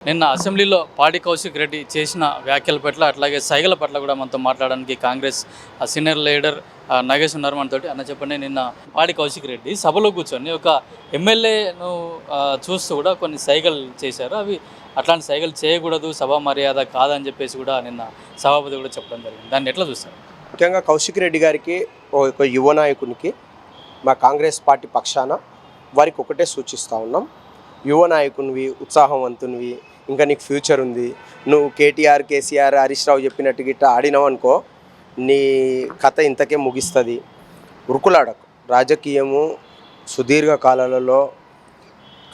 నిన్న అసెంబ్లీలో పాడి కౌశిక్ రెడ్డి చేసిన వ్యాఖ్యల పట్ల అట్లాగే సైగల పట్ల కూడా మనతో మాట్లాడడానికి కాంగ్రెస్ సీనియర్ లీడర్ నాగేష్ ఉన్నారు మనతోటి. అన్న చెప్పండి, నిన్న పాడి కౌశిక్ రెడ్డి సభలో కూర్చొని ఒక ఎమ్మెల్యేను చూస్తూ కూడా కొన్ని సైగలు చేశారు. అవి అట్లాంటి సైగలు చేయకూడదు, సభా మర్యాద కాదని చెప్పేసి కూడా నిన్న సభాపతి కూడా చెప్పడం జరిగింది. దాన్ని ఎట్లా చూస్తారు? ముఖ్యంగా కౌశిక్ రెడ్డి గారికి, ఒక యువ నాయకునికి మా కాంగ్రెస్ పార్టీ పక్షాన వారికి ఒకటే సూచిస్తూ ఉన్నాం. యువ నాయకునివి, ఉత్సాహవంతునివి, ఇంకా నీకు ఫ్యూచర్ ఉంది. నువ్వు కేటీఆర్, కేసీఆర్, హరీష్ రావు చెప్పినట్టు గిట్ట ఆడినావు అనుకో, నీ కథ ఇంతకే ముగిస్తుంది. ఉరుకులాడకు. రాజకీయము సుదీర్ఘ కాలాలలో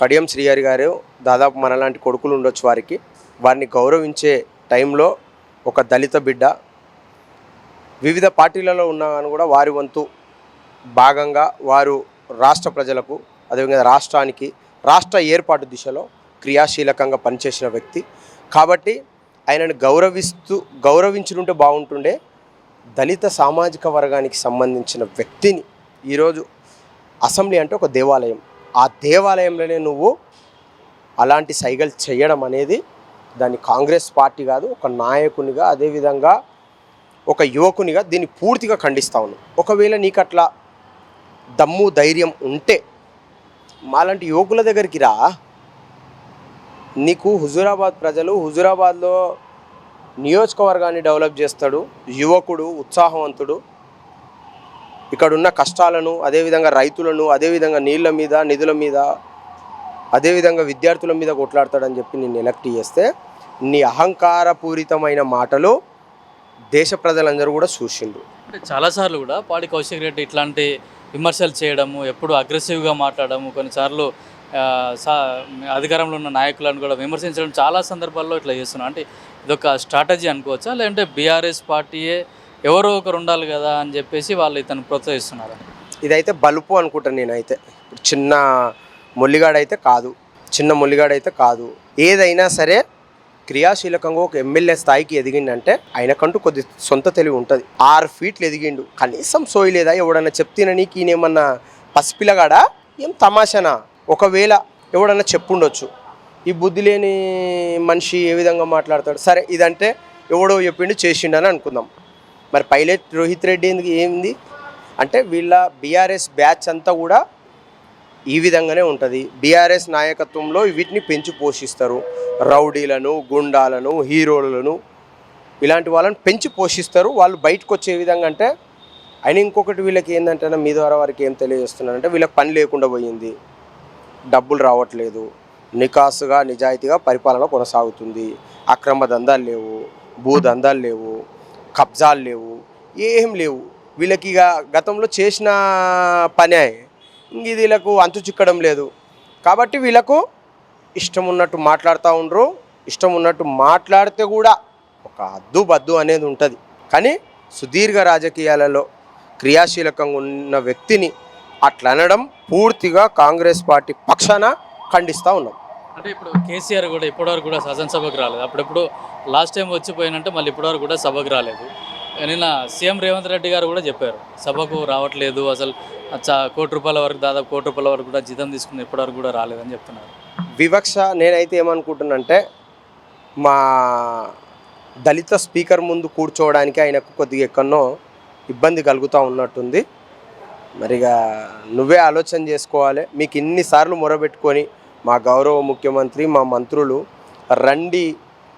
కడియం శ్రీహరి గారు దాదాపు మనలాంటి కొడుకులు ఉండొచ్చు వారికి. వారిని గౌరవించే టైంలో ఒక దళిత బిడ్డ వివిధ పార్టీలలో ఉన్నా కానీ కూడా వారి వంతు భాగంగా వారు రాష్ట్ర ప్రజలకు, అదేవిధంగా రాష్ట్రానికి, రాష్ట్ర ఏర్పాటు దిశలో క్రియాశీలకంగా పనిచేసిన వ్యక్తి కాబట్టి ఆయనను గౌరవించుంటే బాగుంటుండే. దళిత సామాజిక వర్గానికి సంబంధించిన వ్యక్తిని ఈరోజు అసెంబ్లీ అంటే ఒక దేవాలయం, ఆ దేవాలయంలోనే నువ్వు అలాంటి సైగలు చేయడం అనేది దాన్ని కాంగ్రెస్ పార్టీ కాదు, ఒక నాయకునిగా, అదేవిధంగా ఒక యువకునిగా దీన్ని పూర్తిగా ఖండిస్తా ఉన్నాను. ఒకవేళ నీకు అట్లా దమ్ము ధైర్యం ఉంటే మాలాంటి యువకుల దగ్గరికి రా. నీకు హుజూరాబాద్ ప్రజలు, హుజూరాబాద్లో నియోజకవర్గాన్ని డెవలప్ చేస్తాడు యువకుడు, ఉత్సాహవంతుడు. ఇక్కడున్న కష్టాలను, అదేవిధంగా రైతులను, అదేవిధంగా నీళ్ళ మీద, నిధుల మీద, అదేవిధంగా విద్యార్థుల మీద కొట్లాడతాడని చెప్పి నిన్ను ఎలక్ట్ చేస్తే నీ అహంకారపూరితమైన మాటలు దేశ ప్రజలందరూ కూడా చూసిండ్రు. చాలాసార్లు కూడా పాడి కౌశిక్ రెడ్డి ఇట్లాంటి విమర్శలు చేయడము, ఎప్పుడు అగ్రెసివ్గా మాట్లాడము, కొన్నిసార్లు అధికారంలో ఉన్న నాయకులను కూడా విమర్శించడం చాలా సందర్భాల్లో ఇట్లా చేస్తున్నాం. అంటే ఇదొక స్ట్రాటజీ అనుకోవచ్చా, లేదంటే బీఆర్ఎస్ పార్టీయే ఎవరో ఒకరు ఉండాలి కదా అని చెప్పేసి వాళ్ళు ఇతను ప్రోత్సహిస్తున్నారు? ఇదైతే బలుపు అనుకుంటాను నేనైతే. చిన్న మొల్లిగాడైతే కాదు, చిన్న మొల్లిగాడైతే కాదు. ఏదైనా సరే క్రియాశీలకంగా ఒక ఎమ్మెల్యే స్థాయికి ఎదిగిండంటే ఆయనకంటూ కొద్ది సొంత తెలివి ఉంటుంది. 6 ఫీట్లు ఎదిగిండు, కనీసం సోయలేదా? ఎవడన్నా చెప్తున్నా నీకు ఈయనేమన్నా పసిపిల్లగాడా, ఏం తమాషనా? ఒకవేళ ఎవడన్నా చెప్పుండొచ్చు, ఈ బుద్ధి లేని మనిషి ఏ విధంగా మాట్లాడతాడు. సరే, ఇదంటే ఎవడో చెప్పిండు చేసిండని అనుకుందాం. మరి పైలట్ రోహిత్ రెడ్డి ఎందుకు ఏంది అంటే, వీళ్ళ బీఆర్ఎస్ బ్యాచ్ అంతా కూడా ఈ విధంగానే ఉంటుంది. బీఆర్ఎస్ నాయకత్వంలో వీటిని పెంచి పోషిస్తారు. రౌడీలను, గుండాలను, హీరోలను, ఇలాంటి వాళ్ళని పెంచి పోషిస్తారు. వాళ్ళు బయటకు వచ్చే విధంగా అంటే ఆయన ఇంకొకటి వీళ్ళకి ఏంటంటే, మీ ద్వారా వారికి ఏం తెలియజేస్తున్నారంటే, వీళ్ళకి పని లేకుండా పోయింది, డబ్బులు రావట్లేదు, నికాసుగా నిజాయితీగా పరిపాలన కొనసాగుతుంది, అక్రమ దందాలు లేవు, భూదందాలు లేవు, కబ్జాలు లేవు, ఏం లేవు. వీళ్ళకి ఇక గతంలో చేసిన పనే ఇంక వీళ్ళకు అంతు చిక్కడం లేదు. కాబట్టి వీళ్ళకు ఇష్టం ఉన్నట్టు మాట్లాడుతూ ఉండరు. ఇష్టం ఉన్నట్టు మాట్లాడితే కూడా ఒక హద్దు బద్దు అనేది ఉంటుంది. కానీ సుదీర్ఘ రాజకీయాలలో క్రియాశీలకంగా ఉన్న వ్యక్తిని అట్లా అనడం పూర్తిగా కాంగ్రెస్ పార్టీ పక్షాన ఖండిస్తూ ఉన్నాం. అంటే ఇప్పుడు కేసీఆర్ కూడా ఇప్పటివరకు కూడా శాసనసభకు రాలేదు. అప్పుడెప్పుడు లాస్ట్ టైం వచ్చిపోయినంటే మళ్ళీ ఇప్పటివరకు కూడా సభకు రాలేదు. నిన్న సీఎం రేవంత్ రెడ్డి గారు కూడా చెప్పారు, సభకు రావట్లేదు, అసలు ₹1 కోటి వరకు, దాదాపు ₹1 కోటి వరకు కూడా జీతం తీసుకుని ఇప్పటివరకు కూడా రాలేదని చెప్తున్నారు. వివక్ష. నేనైతే ఏమనుకుంటున్నానంటే, మా దళిత స్పీకర్ ముందు కూర్చోవడానికి ఆయనకు కొద్దిగా ఎక్కడనో ఇబ్బంది కలుగుతూ ఉన్నట్టుంది. మరిగా నువ్వే ఆలోచన చేసుకోవాలి. మీకు ఇన్నిసార్లు మొరబెట్టుకొని మా గౌరవ ముఖ్యమంత్రి, మా మంత్రులు రండి,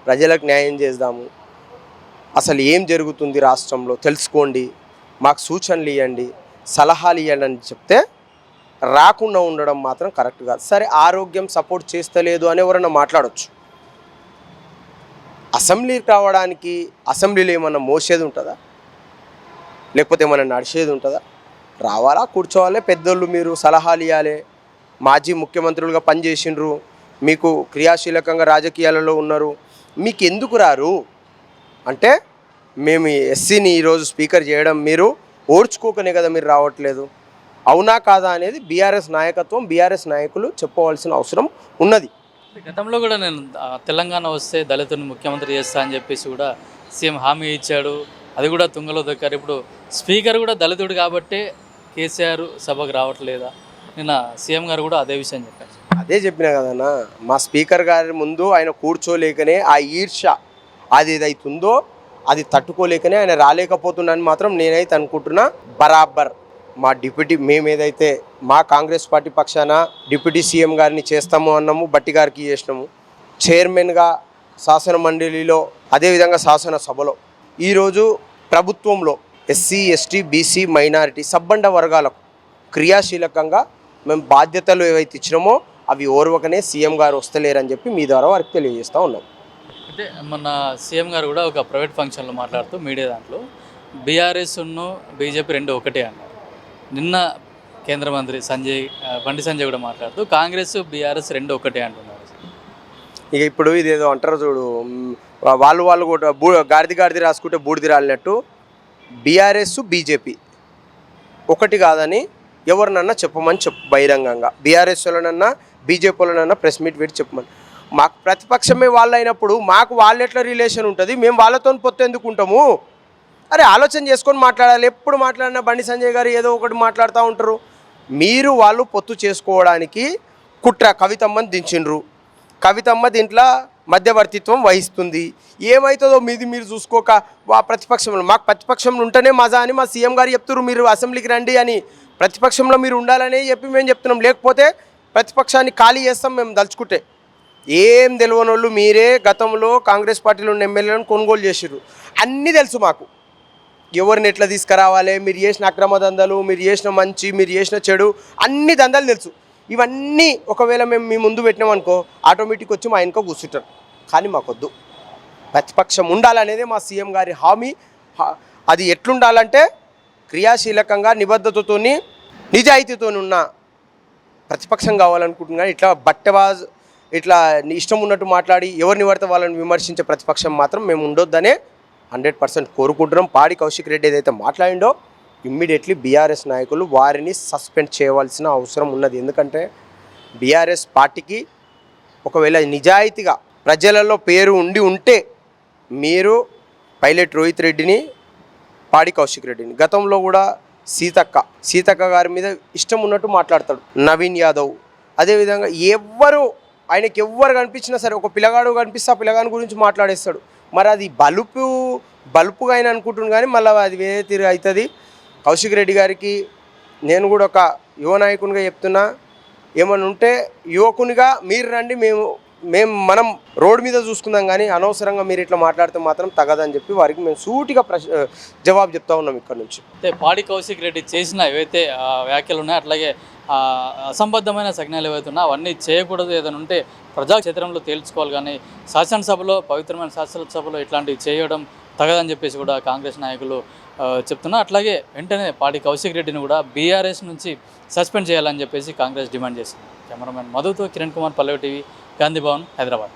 ప్రజలకు న్యాయం చేద్దాము, అసలు ఏం జరుగుతుంది రాష్ట్రంలో తెలుసుకోండి, మాకు సూచనలు ఇవ్వండి, సలహాలు ఇవ్వండి అని చెప్తే రాకుండా ఉండడం మాత్రం కరెక్ట్ కాదు. సరే, ఆరోగ్యం సపోర్ట్ చేస్తలేదు అని ఎవరైనా మాట్లాడవచ్చు. అసెంబ్లీకి రావడానికి అసెంబ్లీలో ఏమన్నా మోసేది ఉంటుందా, లేకపోతే ఏమన్నా నడిచేది ఉంటుందా? రావాలా, కూర్చోవాలి, పెద్దోళ్ళు మీరు సలహాలు ఇవ్వాలి. మాజీ ముఖ్యమంత్రులుగా పనిచేసిండ్రు, మీకు క్రియాశీలకంగా రాజకీయాలలో ఉన్నారు, మీకు ఎందుకు రారు అంటే, మేము ఎస్సీని ఈరోజు స్పీకర్ చేయడం మీరు ఓర్చుకోకనే కదా మీరు రావట్లేదు, అవునా కాదా అనేది బీఆర్ఎస్ నాయకత్వం, బీఆర్ఎస్ నాయకులు చెప్పవలసిన అవసరం ఉన్నది. గతంలో కూడా నేను తెలంగాణ వస్తే దళితుని ముఖ్యమంత్రి చేస్తా అని చెప్పేసి కూడా సీఎం హామీ ఇచ్చాడు, అది కూడా తుంగలో దొక్కారు. ఇప్పుడు స్పీకర్ కూడా దళితుడు కాబట్టే కేసీఆర్ సభకు రావట్లేదా? నిన్న సీఎం గారు కూడా అదే విషయం చెప్పారు. అదే చెప్పినా కదన్నా, మా స్పీకర్ గారి ముందు ఆయన కూర్చోలేకనే ఆ ఈర్ష్య అది ఏదైతుందో అది తట్టుకోలేకనే ఆయన రాలేకపోతున్నాను మాత్రం నేనైతే అనుకుంటున్నా. బరాబర్ మా డిప్యూటీ మేమేదైతే మా కాంగ్రెస్ పార్టీ పక్షాన డిప్యూటీ సీఎం గారిని చేస్తాము అన్నాము, బట్టి గారికి చేసినాము. చైర్మన్గా శాసన మండలిలో అదేవిధంగా శాసనసభలో ఈరోజు ప్రభుత్వంలో ఎస్సీ ఎస్టీ బీసీ మైనారిటీ సబ్బండ వర్గాలకు క్రియాశీలకంగా మేము బాధ్యతలు ఏవైతే ఇచ్చినామో అవి ఓర్వకనే సీఎం గారు వస్తలేరని చెప్పి మీ ద్వారా వారికి తెలియజేస్తూ ఉన్నాం. అంటే మొన్న సీఎం గారు కూడా ఒక ప్రైవేట్ ఫంక్షన్లో మాట్లాడుతూ మీడియా దాంట్లో బీఆర్ఎస్ను బీజేపీ రెండు ఒకటే అన్నారు. నిన్న కేంద్ర మంత్రి బండి సంజయ్ కూడా మాట్లాడుతూ కాంగ్రెస్ బీఆర్ఎస్ రెండు ఒకటే అంటున్నారు. ఇక ఇప్పుడు ఇదేదో అంటారు చూడు, వాళ్ళు కూడా గాడిది రాసుకుంటే బూడిది రాలినట్టు బీఆర్ఎస్ బీజేపీ ఒకటి కాదని ఎవరినన్నా చెప్పమని బహిరంగంగా బీఆర్ఎస్ వాళ్ళనన్నా బీజేపీ వాళ్ళనన్నా ప్రెస్ మీట్ పెట్టి చెప్పమని. మాకు ప్రతిపక్షమే వాళ్ళు అయినప్పుడు మాకు వాళ్ళ ఎట్లా రిలేషన్ ఉంటుంది, మేము వాళ్ళతో పొత్తు ఎందుకు ఉంటాము? అరే ఆలోచన చేసుకొని మాట్లాడాలి. ఎప్పుడు మాట్లాడినా బండి సంజయ్ గారు ఏదో ఒకటి మాట్లాడుతూ ఉంటారు. మీరు వాళ్ళు పొత్తు చేసుకోవడానికి కుట్ర కవితమ్మని దించిండ్రు. కవితమ్మ దీంట్లో మధ్యవర్తిత్వం వహిస్తుంది. ఏమవుతుందో మీరు చూసుకోక ప్రతిపక్షంలో మాకు ప్రతిపక్షంలో ఉంటేనే మజా అని మా సీఎం గారు చెప్తున్నారు. మీరు అసెంబ్లీకి రండి అని ప్రతిపక్షంలో మీరు ఉండాలని చెప్పి మేము చెప్తున్నాం. లేకపోతే ప్రతిపక్షాన్ని ఖాళీ చేస్తాం మేము దలుచుకుంటే. ఏం తెలియని వాళ్ళు మీరే గతంలో కాంగ్రెస్ పార్టీలో ఉన్న ఎమ్మెల్యేలను కొనుగోలు చేసిర్రు. అన్నీ తెలుసు మాకు, ఎవరిని ఎట్లా తీసుకురావాలి, మీరు చేసిన అక్రమ దందాలు, మీరు చేసిన మంచి, మీరు చేసిన చెడు, అన్ని దందాలు తెలుసు. ఇవన్నీ ఒకవేళ మేము మీ ముందు పెట్టినామనుకో ఆటోమేటిక్ వచ్చి మా వెనుక కూర్చుంటారు. కానీ మాకొద్దు, ప్రతిపక్షం ఉండాలనేదే మా సీఎం గారి హామీ. అది ఎట్లుండాలంటే క్రియాశీలకంగా నిబద్ధతతో నిజాయితీతో ఉన్న ప్రతిపక్షం కావాలనుకుంటున్నా. ఇట్లా ఇట్లా ఇష్టం ఉన్నట్టు మాట్లాడి ఎవరిని పడితే వాళ్ళని విమర్శించే ప్రతిపక్షం మాత్రం మేము ఉండొద్దనే 100% కోరుకుంటున్నాం. పాడి కౌశిక్ రెడ్డి ఏదైతే మాట్లాడిండో ఇమ్మీడియట్లీ బీఆర్ఎస్ నాయకులు వారిని సస్పెండ్ చేయవలసిన అవసరం ఉన్నది. ఎందుకంటే బీఆర్ఎస్ పార్టీకి ఒకవేళ నిజాయితీగా ప్రజలలో పేరు ఉంటే మీరు పైలట్ రోహిత్ రెడ్డిని, పాడి కౌశిక్ రెడ్డిని, గతంలో కూడా సీతక్క గారి మీద ఇష్టం ఉన్నట్టు మాట్లాడతాడు నవీన్ యాదవ్. అదేవిధంగా ఆయనకి ఎవ్వరు కనిపించినా సరే ఒక పిల్లగాడు కనిపిస్తే ఆ పిల్లగాని గురించి మాట్లాడేస్తాడు. మరి అది బలుపుగా ఆయన అనుకుంటున్నాను, కానీ మళ్ళీ అది వేరే తీరు అవుతుంది. కౌశిక్ రెడ్డి గారికి నేను కూడా ఒక యువ నాయకునిగా చెప్తున్నా, ఏమన్నా ఉంటే యువకునిగా మీరు రండి, మనం రోడ్డు మీద చూసుకుందాం, కానీ అనవసరంగా మీరు ఇట్లా మాట్లాడితే మాత్రం తగదని చెప్పి వారికి మేము సూటిగా జవాబు చెప్తా ఉన్నాం ఇక్కడ నుంచి. అంటే పాడి కౌశిక్ రెడ్డి చేసిన ఏవైతే వ్యాఖ్యలు ఉన్నాయో అట్లాగే అసంబద్ధమైన సంజ్ఞలు ఏవైతే ఉన్నాయో అవన్నీ చేయకూడదు. ఏదైనా ఉంటే ప్రజాక్షేత్రంలో తేల్చుకోవాలి, కానీ శాసనసభలో పవిత్రమైన శాసనసభలో ఇట్లాంటివి చేయడం తగదని చెప్పేసి కూడా కాంగ్రెస్ నాయకులు చెప్తున్నారు. అట్లాగే వెంటనే పాడి కౌశిక్ రెడ్డిని కూడా బీఆర్ఎస్ నుంచి సస్పెండ్ చేయాలని చెప్పేసి కాంగ్రెస్ డిమాండ్ చేసింది. కెమెరామెన్ మధుతో కిరణ్ కుమార్, పల్లవి టీవీ, గాంధీ భవన్, హైదరాబాద్.